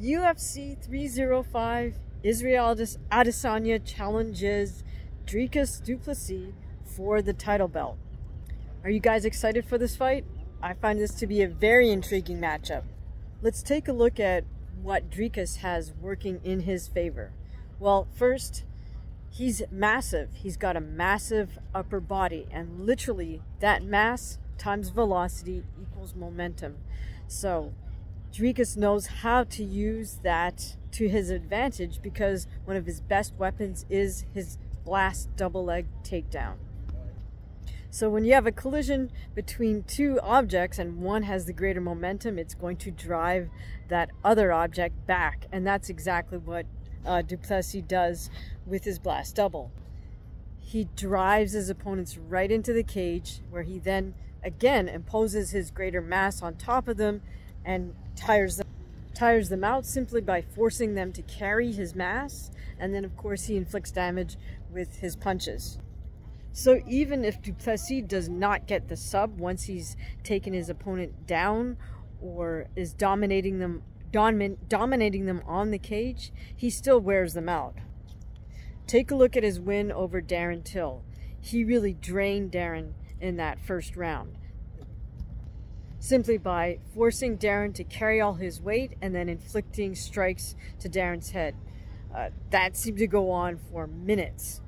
UFC305 Israel Adesanya challenges Dricus DuPlessis for the title belt. Are you guys excited for this fight? I find this to be a very intriguing matchup. Let's take a look at what Dricus has working in his favor. Well, first, he's massive. He's got a massive upper body, and literally that mass times velocity equals momentum. So Dricus knows how to use that to his advantage because one of his best weapons is his blast double leg takedown. So when you have a collision between two objects and one has the greater momentum, it's going to drive that other object back. And that's exactly what DuPlessis does with his blast double. He drives his opponents right into the cage, where he then again imposes his greater mass on top of them and tires them out simply by forcing them to carry his mass. And then of course he inflicts damage with his punches. So even if DuPlessis does not get the sub once he's taken his opponent down or is dominating them on the cage, he still wears them out. Take a look at his win over Darren Till. He really drained Darren in that first round, simply by forcing Darren to carry all his weight and then inflicting strikes to Darren's head. That seemed to go on for minutes.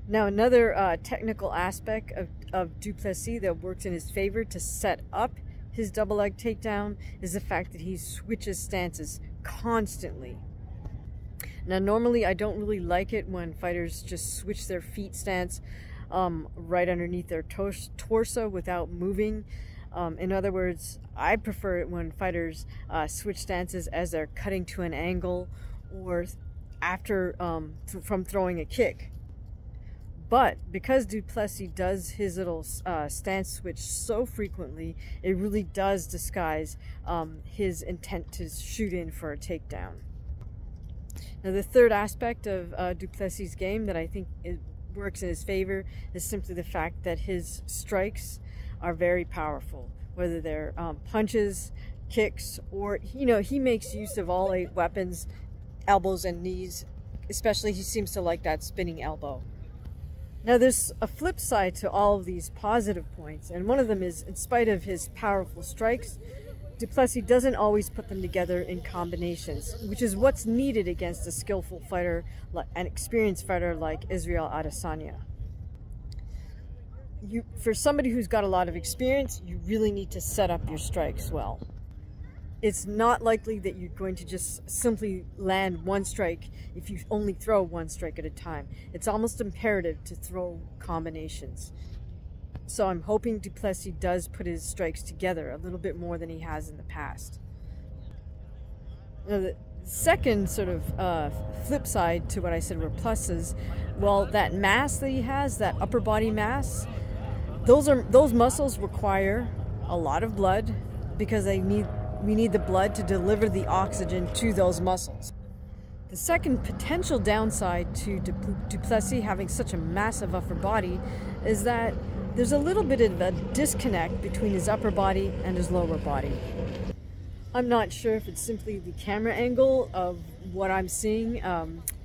Now, another technical aspect of DuPlessis that works in his favor to set up his double leg takedown is the fact that he switches stances constantly. Now, normally I don't really like it when fighters just switch their feet stance right underneath their torso without moving. In other words, I prefer it when fighters switch stances as they're cutting to an angle or after from throwing a kick. But because DuPlessis does his little stance switch so frequently, it really does disguise his intent to shoot in for a takedown. Now, the third aspect of DuPlessis' game that I think works in his favor is simply the fact that his strikes are very powerful, whether they're punches, kicks, or, he makes use of all 8 weapons, elbows and knees. Especially, he seems to like that spinning elbow. Now, there's a flip side to all of these positive points, and one of them is, in spite of his powerful strikes, DuPlessis doesn't always put them together in combinations, which is what's needed against a skillful fighter, an experienced fighter like Israel Adesanya. For somebody who's got a lot of experience, you really need to set up your strikes well. It's not likely that you're going to just simply land one strike if you only throw one strike at a time. It's almost imperative to throw combinations. So I'm hoping DuPlessis does put his strikes together a little bit more than he has in the past. Now, the second sort of flip side to what I said were pluses, well, that mass that he has, that upper body mass, those muscles require a lot of blood because we need the blood to deliver the oxygen to those muscles. The second potential downside to DuPlessis having such a massive upper body is that there's a little bit of a disconnect between his upper body and his lower body. I'm not sure if it's simply the camera angle of what I'm seeing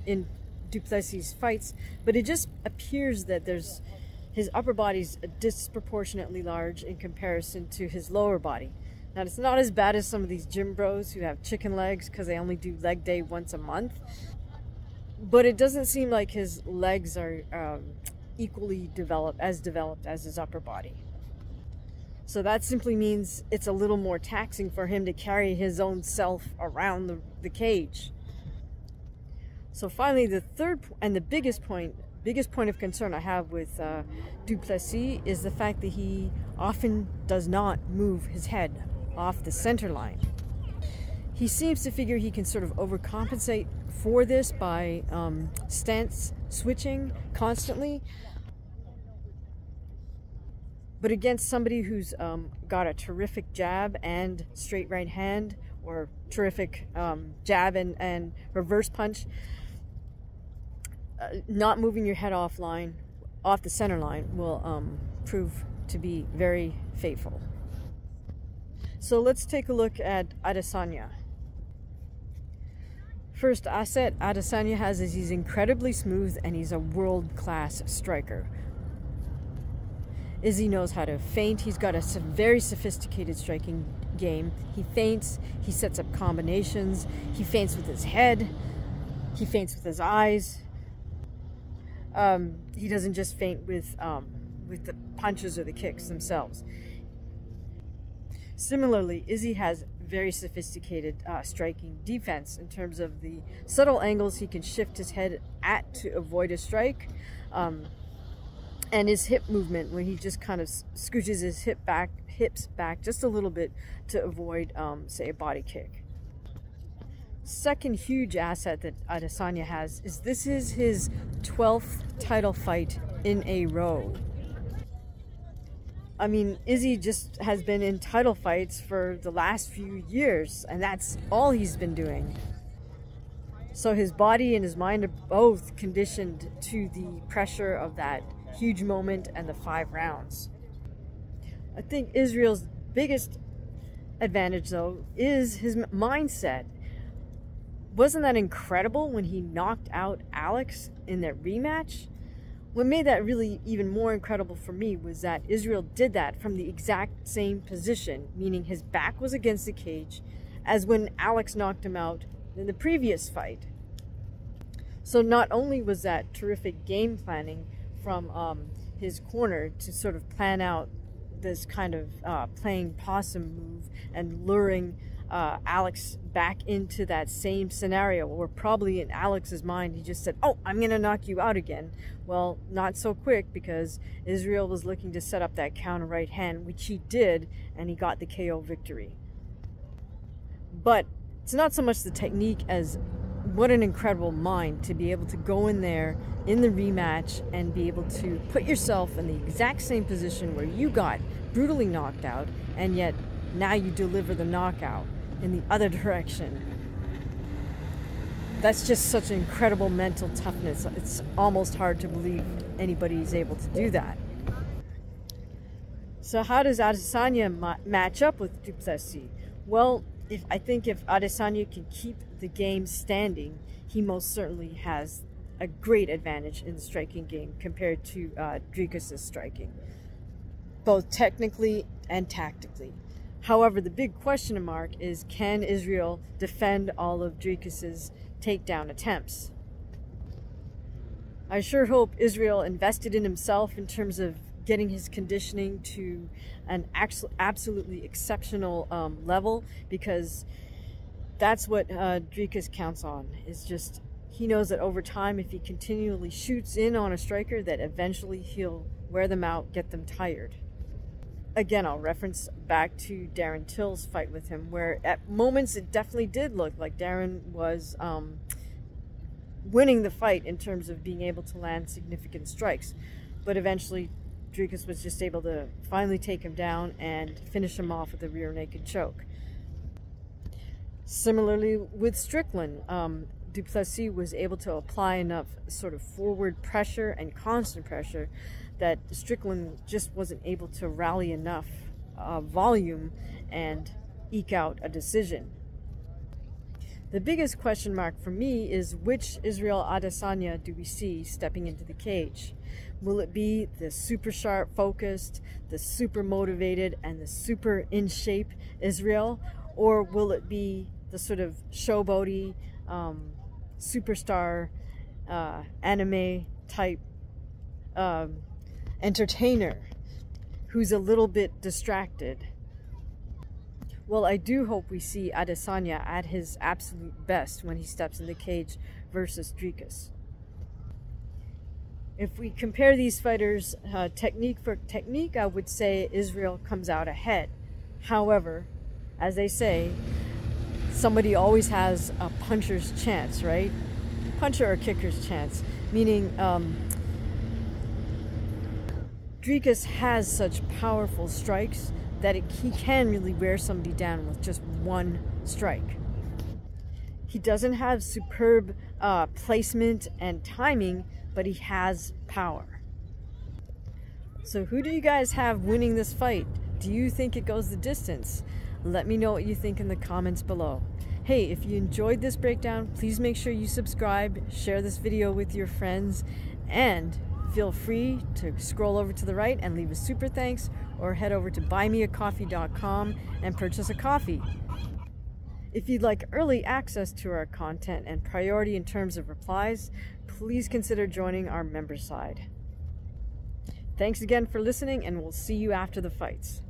in DuPlessis' fights, but it just appears that his upper body's disproportionately large in comparison to his lower body. Now, it's not as bad as some of these gym bros who have chicken legs because they only do leg day once a month, but it doesn't seem like his legs are equally developed as his upper body. So that simply means it's a little more taxing for him to carry his own self around the cage. So finally, the third and the biggest point of concern I have with DuPlessis is the fact that he often does not move his head off the center line. He seems to figure he can sort of overcompensate for this by stance switching constantly. But against somebody who's got a terrific jab and straight right hand, or terrific jab and reverse punch, not moving your head off the center line will prove to be very fateful. So let's take a look at Adesanya. First asset Adesanya has is he's incredibly smooth and he's a world-class striker. Izzy knows how to feint. He's got a very sophisticated striking game. He feints, he sets up combinations, he feints with his head, he feints with his eyes. He doesn't just feint with the punches or the kicks themselves. Similarly, Izzy has very sophisticated striking defense in terms of the subtle angles he can shift his head at to avoid a strike, and his hip movement when he just kind of scooches his hips back just a little bit to avoid, say, a body kick. Second huge asset that Adesanya has is this is his 12th title fight in a row. I mean, Izzy just has been in title fights for the last few years, and that's all he's been doing. So his body and his mind are both conditioned to the pressure of that huge moment and the 5 rounds. I think Israel's biggest advantage, though, is his mindset. Wasn't that incredible when he knocked out Alex in their rematch? What made that really even more incredible for me was that Israel did that from the exact same position, meaning his back was against the cage, as when Alex knocked him out in the previous fight. So not only was that terrific game planning from his corner to sort of plan out this kind of playing possum move and luring Alex back into that same scenario, where probably in Alex's mind he just said, "Oh, I'm going to knock you out again." Well, not so quick, because Israel was looking to set up that counter right hand, which he did, and he got the KO victory. But it's not so much the technique as what an incredible mind to be able to go in there in the rematch and be able to put yourself in the exact same position where you got brutally knocked out, and yet now you deliver the knockout in the other direction. That's just such incredible mental toughness. It's almost hard to believe anybody is able to do that. So how does Adesanya match up with DuPlessis? Well, I think if Adesanya can keep the game standing, he most certainly has a great advantage in the striking game compared to Dricus' striking, both technically and tactically. However, the big question mark is, can Israel defend all of Dricus' takedown attempts? I sure hope Israel invested in himself in terms of getting his conditioning to an absolutely exceptional level, because that's what Dricus counts on. Is just, he knows that over time, if he continually shoots in on a striker, that eventually he'll wear them out, get them tired. Again, I'll reference back to Darren Till's fight with him, where at moments it definitely did look like Darren was winning the fight in terms of being able to land significant strikes. But eventually, Dricus was just able to finally take him down and finish him off with a rear naked choke. Similarly with Strickland, DuPlessis was able to apply enough sort of forward pressure and constant pressure that Strickland just wasn't able to rally enough volume and eke out a decision. The biggest question mark for me is, which Israel Adesanya do we see stepping into the cage? Will it be the super sharp focused, the super motivated, and the super in shape Israel? Or will it be the sort of showboaty, superstar, anime type entertainer who's a little bit distracted? Well, I do hope we see Adesanya at his absolute best when he steps in the cage versus Dricus. If we compare these fighters technique for technique, I would say Israel comes out ahead. However, as they say, somebody always has a puncher's chance, right? Puncher or kicker's chance, meaning Dricus has such powerful strikes that he can really wear somebody down with just one strike. He doesn't have superb placement and timing, but he has power. So who do you guys have winning this fight? Do you think it goes the distance? Let me know what you think in the comments below. Hey, if you enjoyed this breakdown, please make sure you subscribe, share this video with your friends, and feel free to scroll over to the right and leave a super thanks, or head over to buymeacoffee.com and purchase a coffee. If you'd like early access to our content and priority in terms of replies, please consider joining our member side. Thanks again for listening, and we'll see you after the fights.